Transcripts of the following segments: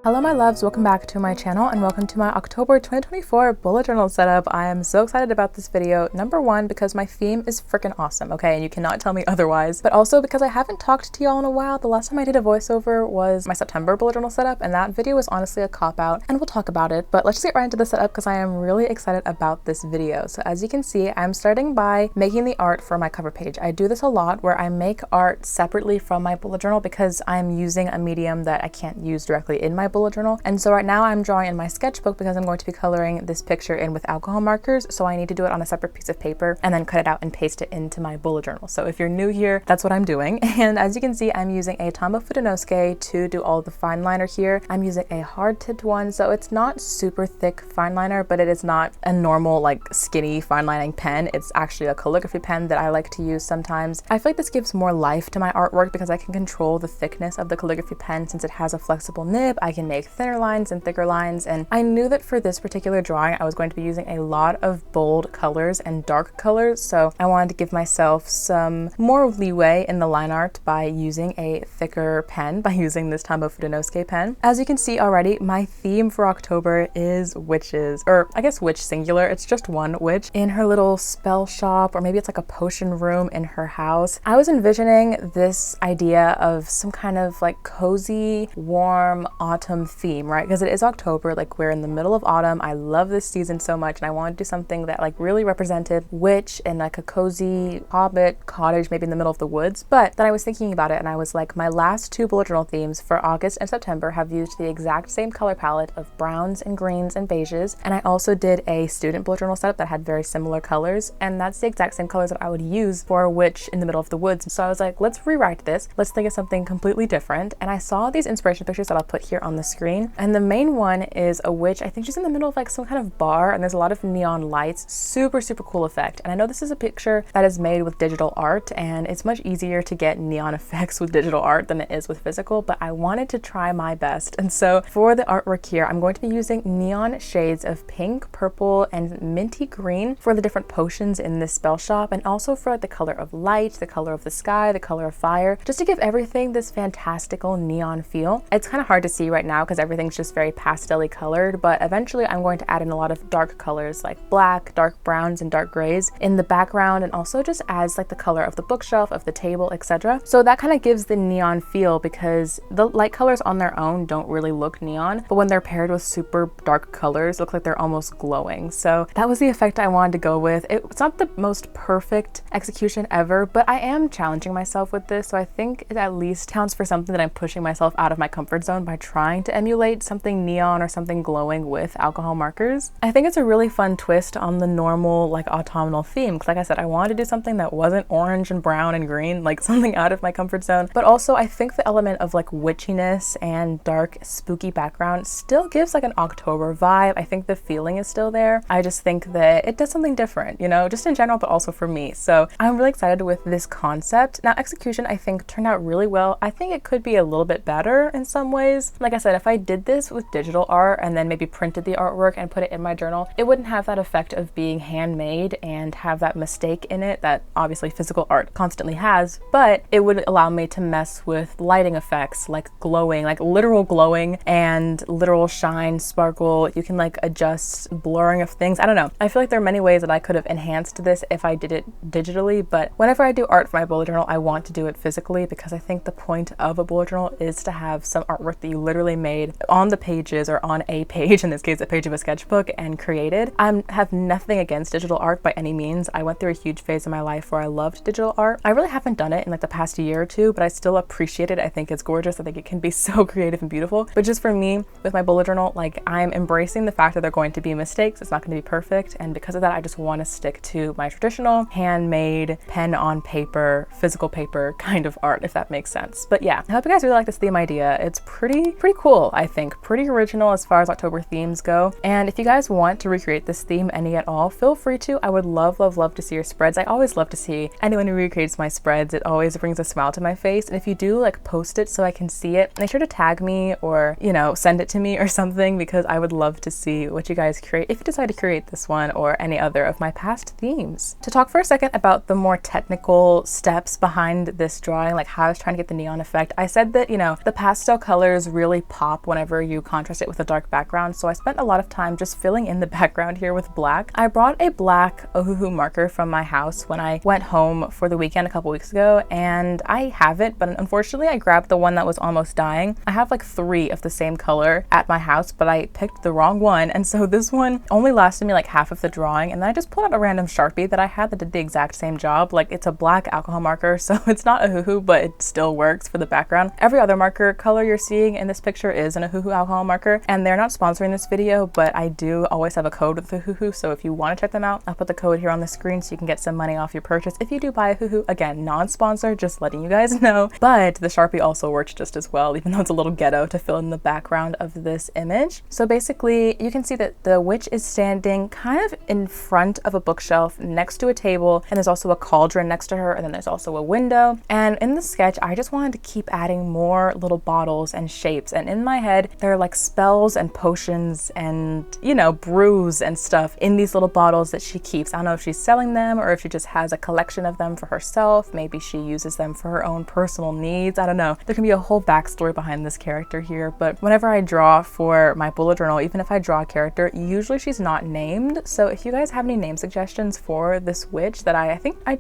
Hello my loves, welcome back to my channel and welcome to my October 2024 bullet journal setup. I am so excited about this video. Number one, because my theme is freaking awesome, okay? And you cannot tell me otherwise. But also because I haven't talked to y'all in a while. The last time I did a voiceover was my September bullet journal setup, and that video was honestly a cop-out, and we'll talk about it. But let's just get right into the setup because I am really excited about this video. So as you can see, I'm starting by making the art for my cover page. I do this a lot where I make art separately from my bullet journal because I'm using a medium that I can't use directly in my bullet journal. And so right now I'm drawing in my sketchbook because I'm going to be coloring this picture in with alcohol markers. So I need to do it on a separate piece of paper and then cut it out and paste it into my bullet journal. So if you're new here, that's what I'm doing. And as you can see, I'm using a Tombow Fudenosuke to do all the fine liner here. I'm using a hard tipped one. So it's not super thick fine liner, but it is not a normal like skinny fine lining pen. It's actually a calligraphy pen that I like to use sometimes. I feel like this gives more life to my artwork because I can control the thickness of the calligraphy pen since it has a flexible nib. I can make thinner lines and thicker lines, and I knew that for this particular drawing I was going to be using a lot of bold colors and dark colors, so I wanted to give myself some more leeway in the line art by using a thicker pen, by using this Tombow Fudenosuke pen. As you can see already, my theme for October is witches, or I guess witch singular. It's just one witch in her little spell shop, or maybe it's like a potion room in her house. I was envisioning this idea of some kind of like cozy, warm autumn theme, right? Because it is October, like we're in the middle of autumn. I love this season so much, and I wanted to do something that like really represented witch in like a cozy hobbit cottage, maybe in the middle of the woods. But then I was thinking about it and I was like, my last two bullet journal themes for August and September have used the exact same color palette of browns and greens and beiges. And I also did a student bullet journal setup that had very similar colors, and that's the exact same colors that I would use for a witch in the middle of the woods. So I was like, let's rewrite this. Let's think of something completely different. And I saw these inspiration pictures that I'll put here on the screen. And the main one is a witch. I think she's in the middle of like some kind of bar, and there's a lot of neon lights. Super cool effect. And I know this is a picture that is made with digital art, and it's much easier to get neon effects with digital art than it is with physical, but I wanted to try my best. And so for the artwork here, I'm going to be using neon shades of pink, purple, and minty green for the different potions in this spell shop, and also for like the color of light, the color of the sky, the color of fire, just to give everything this fantastical neon feel. It's kind of hard to see right now because everything's just very pastel-y colored, but eventually I'm going to add in a lot of dark colors like black, dark browns, and dark grays in the background, and also just adds like the color of the bookshelf, of the table, etc. So that kind of gives the neon feel because the light colors on their own don't really look neon, but when they're paired with super dark colors, look like they're almost glowing. So that was the effect I wanted to go with. It's not the most perfect execution ever, but I am challenging myself with this, so I think it at least counts for something that I'm pushing myself out of my comfort zone by trying to emulate something neon or something glowing with alcohol markers. I think it's a really fun twist on the normal like autumnal theme, because like I said, I wanted to do something that wasn't orange and brown and green, like something out of my comfort zone, but also I think the element of like witchiness and dark spooky background still gives like an October vibe. I think the feeling is still there. I just think that it does something different, you know, just in general, but also for me. So I'm really excited with this concept. Now execution I think turned out really well. I think it could be a little bit better in some ways. Like I said, if I did this with digital art and then maybe printed the artwork and put it in my journal, it wouldn't have that effect of being handmade and have that mistake in it that obviously physical art constantly has, but it would allow me to mess with lighting effects like glowing, like literal glowing and literal shine, sparkle. You can like adjust blurring of things. I don't know. I feel like there are many ways that I could have enhanced this if I did it digitally, but whenever I do art for my bullet journal, I want to do it physically because I think the point of a bullet journal is to have some artwork that you literally made on the pages, or on a page, in this case a page of a sketchbook, and created. I have nothing against digital art by any means. I went through a huge phase in my life where I loved digital art. I really haven't done it in like the past year or two, but I still appreciate it. I think it's gorgeous. I think it can be so creative and beautiful. But just for me, with my bullet journal, like I'm embracing the fact that there are going to be mistakes. It's not going to be perfect, and because of that I just want to stick to my traditional handmade pen on paper, physical paper kind of art, if that makes sense. But yeah, I hope you guys really like this theme idea. It's pretty cool, I think. Pretty original as far as October themes go. And if you guys want to recreate this theme any at all, feel free to. I would love to see your spreads. I always love to see anyone who recreates my spreads. It always brings a smile to my face. And if you do, like, post it so I can see it, make sure to tag me or, you know, send it to me or something, because I would love to see what you guys create if you decide to create this one or any other of my past themes. To talk for a second about the more technical steps behind this drawing, like how I was trying to get the neon effect, I said that, you know, the pastel colors really pop whenever you contrast it with a dark background. So I spent a lot of time just filling in the background here with black. I brought a black Ohuhu marker from my house when I went home for the weekend a couple weeks ago, and I have it, but unfortunately I grabbed the one that was almost dying. I have like 3 of the same color at my house, but I picked the wrong one, and so this one only lasted me like half of the drawing, and then I just pulled out a random Sharpie that I had that did the exact same job. Like, it's a black alcohol marker, so it's not Ohuhu, but it still works for the background. Every other marker color you're seeing in this picture is an Ohuhu alcohol marker, and they're not sponsoring this video, but I do always have a code with Ohuhu, so if you want to check them out, I'll put the code here on the screen so you can get some money off your purchase if you do buy a Ohuhu. Again, non-sponsor, just letting you guys know. But the Sharpie also works just as well, even though it's a little ghetto to fill in the background of this image. So basically, you can see that the witch is standing kind of in front of a bookshelf next to a table, and there's also a cauldron next to her, and then there's also a window. And in the sketch, I just wanted to keep adding more little bottles and shapes, and in my head there are like spells and potions and, you know, brews and stuff in these little bottles that she keeps. I don't know if she's selling them or if she just has a collection of them for herself. Maybe she uses them for her own personal needs. I don't know. There can be a whole backstory behind this character here, but whenever I draw for my bullet journal, even if I draw a character, usually she's not named. So if you guys have any name suggestions for this witch that I think I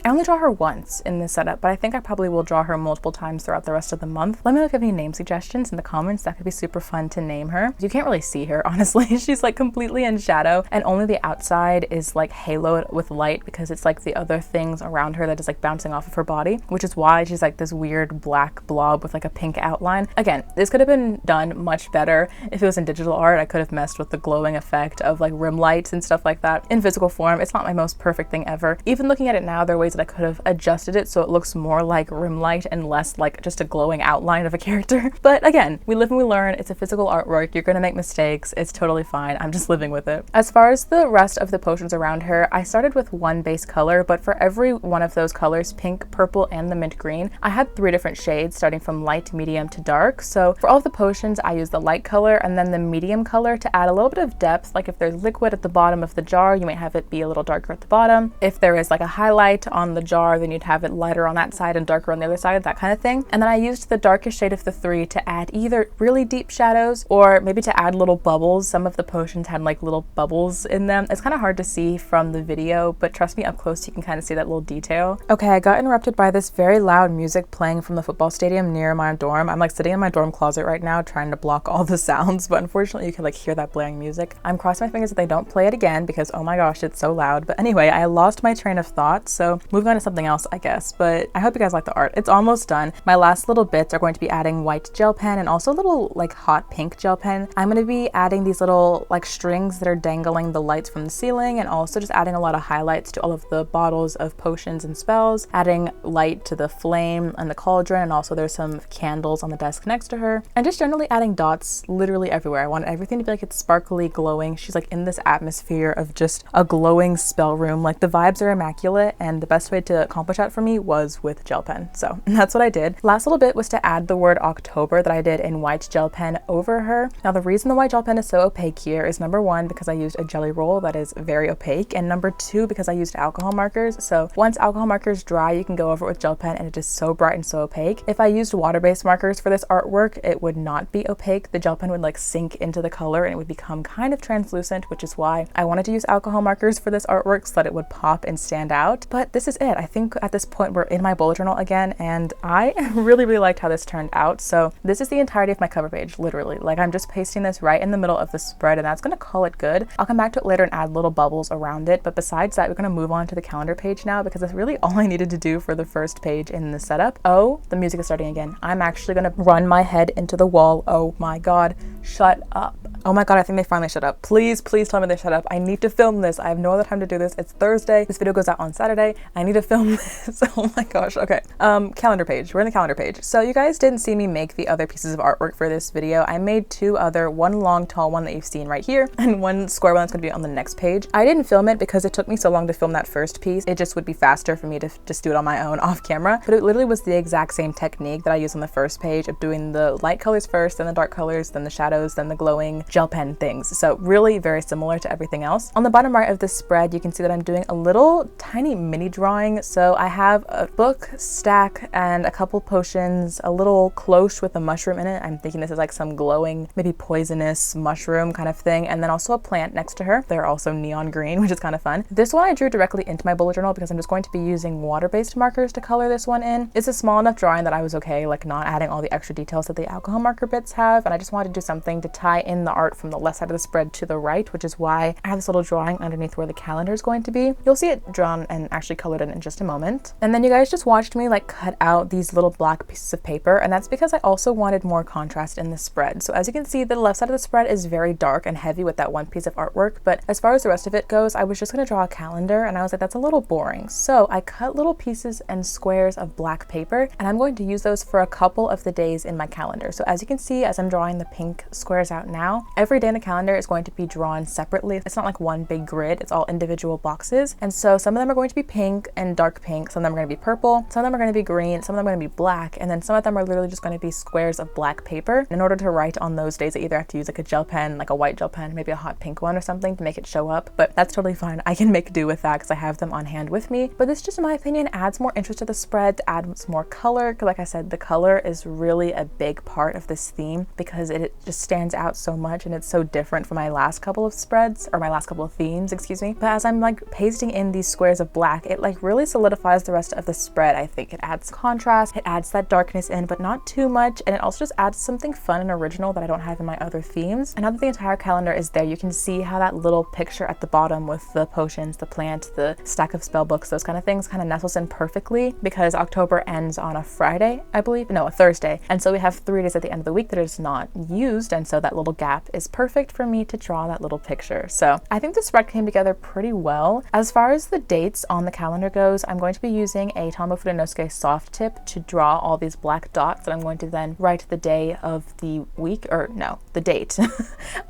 only draw her once in this setup, but I think I probably will draw her multiple times throughout the rest of the month. Let me know if you have any name suggestions in the comments. That could be super fun to name her. You can't really see her, honestly. She's like completely in shadow, and only the outside is like haloed with light because it's like the other things around her that is like bouncing off of her body, which is why she's like this weird black blob with like a pink outline. Again, this could have been done much better if it was in digital art. I could have messed with the glowing effect of like rim lights and stuff like that. In physical form, it's not my most perfect thing ever. Even looking at it now, there are ways that I could have adjusted it so it looks more like rim light and less like just a glowing outline of a character. But again, we live and we learn. It's a physical artwork. You're gonna make mistakes. It's totally fine. I'm just living with it. As far as the rest of the potions around her, I started with one base color, but for every one of those colors, pink, purple, and the mint green, I had 3 different shades starting from light, medium to dark. So for all of the potions, I used the light color and then the medium color to add a little bit of depth. Like if there's liquid at the bottom of the jar, you might have it be a little darker at the bottom. If there is like a highlight on the jar, then you'd have it lighter on that side and darker on the other side, that kind of thing. And then I used the darkest shade of the 3 to add either really deep shadows or maybe to add little bubbles. Some of the potions had like little bubbles in them. It's kind of hard to see from the video, but trust me, up close you can kind of see that little detail. Okay, I got interrupted by this very loud music playing from the football stadium near my dorm. I'm like sitting in my dorm closet right now trying to block all the sounds, but unfortunately you can like hear that blaring music. I'm crossing my fingers that they don't play it again because oh my gosh, it's so loud. But anyway, I lost my train of thought, so moving on to something else, I guess. But I hope you guys like the art. It's almost done. My last little bits are going to be adding white gel pen and also a little like hot pink gel pen. I'm going to be adding these little like strings that are dangling the lights from the ceiling, and also just adding a lot of highlights to all of the bottles of potions and spells, adding light to the flame and the cauldron, and also there's some candles on the desk next to her, and just generally adding dots literally everywhere. I want everything to be like it's sparkly, glowing. She's like in this atmosphere of just a glowing spell room. Like the vibes are immaculate, and the best way to accomplish that for me was with gel pen. So that's what I did. Last little bit was to add the word October that I did in white gel pen over her. Now the reason the white gel pen is so opaque here is number 1, because I used a jelly roll that is very opaque, and number 2, because I used alcohol markers. So once alcohol markers dry, you can go over it with gel pen and it is so bright and so opaque. If I used water-based markers for this artwork, it would not be opaque. The gel pen would like sink into the color and it would become kind of translucent, which is why I wanted to use alcohol markers for this artwork so that it would pop and stand out. But this is it. I think at this point we're in my bullet journal again, and I really liked how this turned out. So this is the entirety of my cover page, literally. Like I'm just pasting this right in the middle of the spread, and that's gonna call it good. I'll come back to it later and add little bubbles around it, but besides that, we're gonna move on to the calendar page now because that's really all I needed to do for the first page in the setup. Oh, the music is starting again. I'm actually gonna run my head into the wall. Oh my god, shut up. Oh my god, I think they finally shut up. Please tell me they shut up. I need to film this. I have no other time to do this. It's Thursday. This video goes out on Saturday. I need to film this. Oh my gosh. Okay. Calendar page. We're in the calendar page. So you guys didn't see me make the other pieces of artwork for this video. I made 2 other, one long tall one that you've seen right here and one square one that's gonna be on the next page. I didn't film it because it took me so long to film that first piece. It just would be faster for me to just do it on my own off camera. But it literally was the exact same technique that I used on the first page of doing the light colors first, then the dark colors, then the shadows, shadows than the glowing gel pen things. So really very similar to everything else. On the bottom right of this spread, you can see that I'm doing a little tiny mini drawing. So I have a book, stack, and a couple potions, a little cloche with a mushroom in it. I'm thinking this is like some glowing, maybe poisonous mushroom kind of thing. And then also a plant next to her. They're also neon green, which is kind of fun. This one I drew directly into my bullet journal because I'm just going to be using water-based markers to color this one in. It's a small enough drawing that I was okay, like not adding all the extra details that the alcohol marker bits have. And I just wanted to do something to tie in the art from the left side of the spread to the right, which is why I have this little drawing underneath where the calendar is going to be. You'll see it drawn and actually colored in just a moment. And then you guys just watched me like cut out these little black pieces of paper, and that's because I also wanted more contrast in the spread. So as you can see, the left side of the spread is very dark and heavy with that one piece of artwork, but as far as the rest of it goes, I was just going to draw a calendar, and I was like, that's a little boring. So I cut little pieces and squares of black paper, and I'm going to use those for a couple of the days in my calendar. So as you can see, as I'm drawing the pink squares out now, every day in the calendar is going to be drawn separately. It's not like one big grid, it's all individual boxes. And so some of them are going to be pink and dark pink, some of them are going to be purple, some of them are going to be green, some of them are going to be black, and then some of them are literally just going to be squares of black paper. In order to write on those days, I either have to use like a gel pen, like a white gel pen, maybe a hot pink one or something to make it show up, but that's totally fine. I can make do with that because I have them on hand with me. But this just, in my opinion, adds more interest to the spread, to add some more color, because like I said, the color is really a big part of this theme because it just stands out so much and it's so different from my last couple of spreads, or my last couple of themes, excuse me. But as I'm like pasting in these squares of black, it like really solidifies the rest of the spread. I think it adds contrast, it adds that darkness in, but not too much, and it also just adds something fun and original that I don't have in my other themes. And now that the entire calendar is there, you can see how that little picture at the bottom with the potions, the plant, the stack of spell books, those kind of things kind of nestles in perfectly because October ends on a Friday, I believe, no, a Thursday. And so we have 3 days at the end of the week that is not used, and so that little gap is perfect for me to draw that little picture. So I think the spread came together pretty well. As far as the dates on the calendar goes, I'm going to be using a Tomo Fudenosuke soft tip to draw all these black dots that I'm going to then write the day of the week, or no, the date.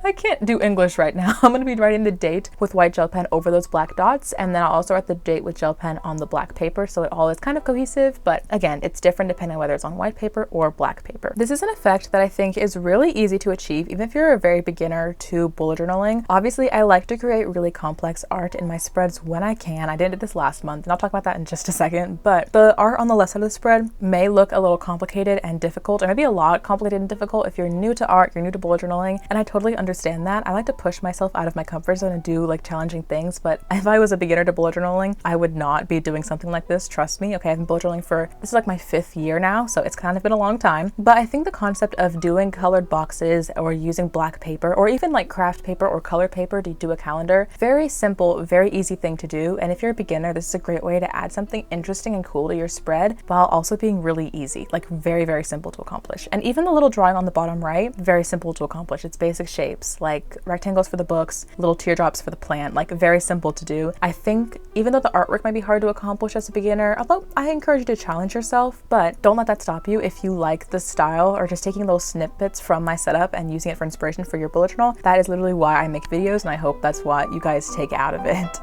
I can't do English right now. I'm going to be writing the date with white gel pen over those black dots, and then I'll also write the date with gel pen on the black paper, so it all is kind of cohesive, but again, it's different depending on whether it's on white paper or black paper. This is an effect that I think is really easy to achieve, even if you're a very beginner to bullet journaling. Obviously, I like to create really complex art in my spreads when I can. I did this last month, and I'll talk about that in just a second, but the art on the left side of the spread may look a little complicated and difficult, or maybe a lot complicated and difficult if you're new to art, you're new to bullet journaling, and I totally understand that. I like to push myself out of my comfort zone and do like challenging things, but if I was a beginner to bullet journaling, I would not be doing something like this, trust me. Okay, I've been bullet journaling for, this is like my 5th year now, so it's kind of been a long time, but I think the concept of doing colored boxes or using black paper or even like craft paper or color paper to do a calendar, very simple, very easy thing to do. And if you're a beginner, this is a great way to add something interesting and cool to your spread while also being really easy, like very, very simple to accomplish. And even the little drawing on the bottom right, very simple to accomplish. It's basic shapes, like rectangles for the books, little teardrops for the plant, like very simple to do. I think even though the artwork might be hard to accomplish as a beginner, although I encourage you to challenge yourself, but don't let that stop you if you like the style or just taking little snippets from my setup and using it for inspiration for your bullet journal. That is literally why I make videos, and I hope that's what you guys take out of it.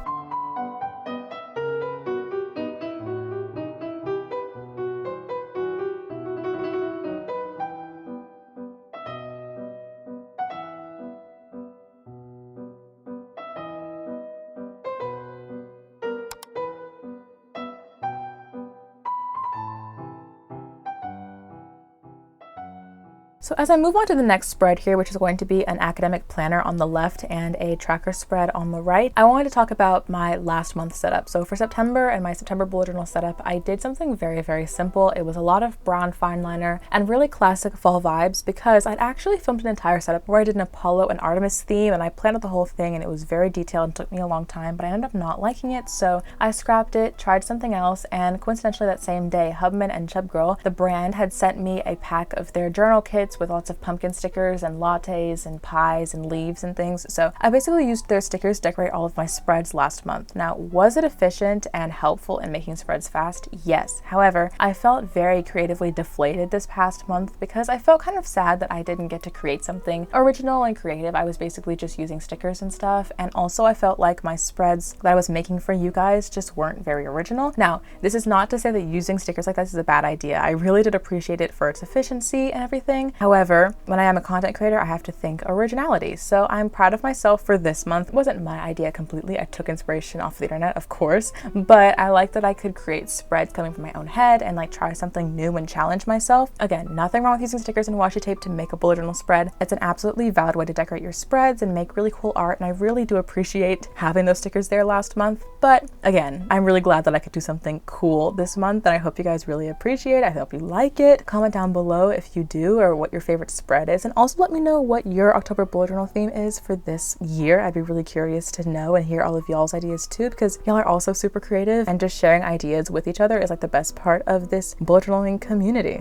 So as I move on to the next spread here, which is going to be an academic planner on the left and a tracker spread on the right, I wanted to talk about my last month setup. So for September and my September bullet journal setup, I did something very, very simple. It was a lot of brown fine liner and really classic fall vibes because I'd actually filmed an entire setup where I did an Apollo and Artemis theme, and I planned out the whole thing, and it was very detailed and took me a long time, but I ended up not liking it. So I scrapped it, tried something else, and coincidentally that same day, Hubman and Chub Girl, the brand, had sent me a pack of their journal kits with lots of pumpkin stickers and lattes and pies and leaves and things. So I basically used their stickers to decorate all of my spreads last month. Now, was it efficient and helpful in making spreads fast? Yes. However, I felt very creatively deflated this past month because I felt kind of sad that I didn't get to create something original and creative. I was basically just using stickers and stuff. And also I felt like my spreads that I was making for you guys just weren't very original. Now, this is not to say that using stickers like this is a bad idea. I really did appreciate it for its efficiency and everything, However, when I am a content creator, I have to think originality. So I'm proud of myself for this month. It wasn't my idea completely. I took inspiration off the internet, of course, but I like that I could create spreads coming from my own head and like try something new and challenge myself. Again, nothing wrong with using stickers and washi tape to make a bullet journal spread. It's an absolutely valid way to decorate your spreads and make really cool art, and I really do appreciate having those stickers there last month. But again, I'm really glad that I could do something cool this month, and I hope you guys really appreciate it. I hope you like it. Comment down below if you do, or what your favorite spread is, and also let me know what your October bullet journal theme is for this year. I'd be really curious to know and hear all of y'all's ideas too, because y'all are also super creative, and just sharing ideas with each other is like the best part of this bullet journaling community.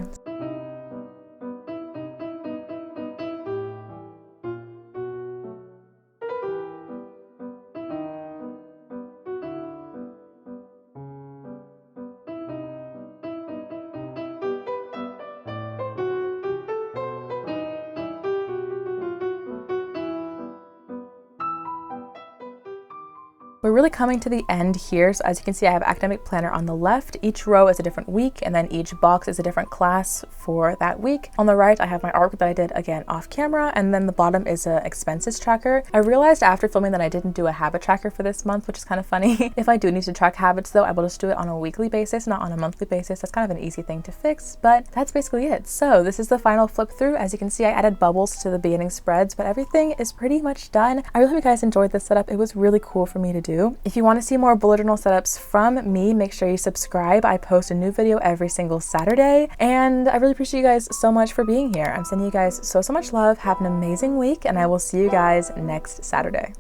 We're really coming to the end here. So as you can see, I have academic planner on the left. Each row is a different week, and then each box is a different class for that week. On the right, I have my artwork that I did again off camera, and then the bottom is a expenses tracker. I realized after filming that I didn't do a habit tracker for this month, which is kind of funny. If I do need to track habits though, I will just do it on a weekly basis, not on a monthly basis. That's kind of an easy thing to fix, but that's basically it. So this is the final flip through. As you can see, I added bubbles to the beginning spreads, but everything is pretty much done. I really hope you guys enjoyed this setup. It was really cool for me to do. If you want to see more bullet journal setups from me, make sure you subscribe. I post a new video every single Saturday, and I really appreciate you guys so much for being here. I'm sending you guys so much love. Have an amazing week, and I will see you guys next Saturday.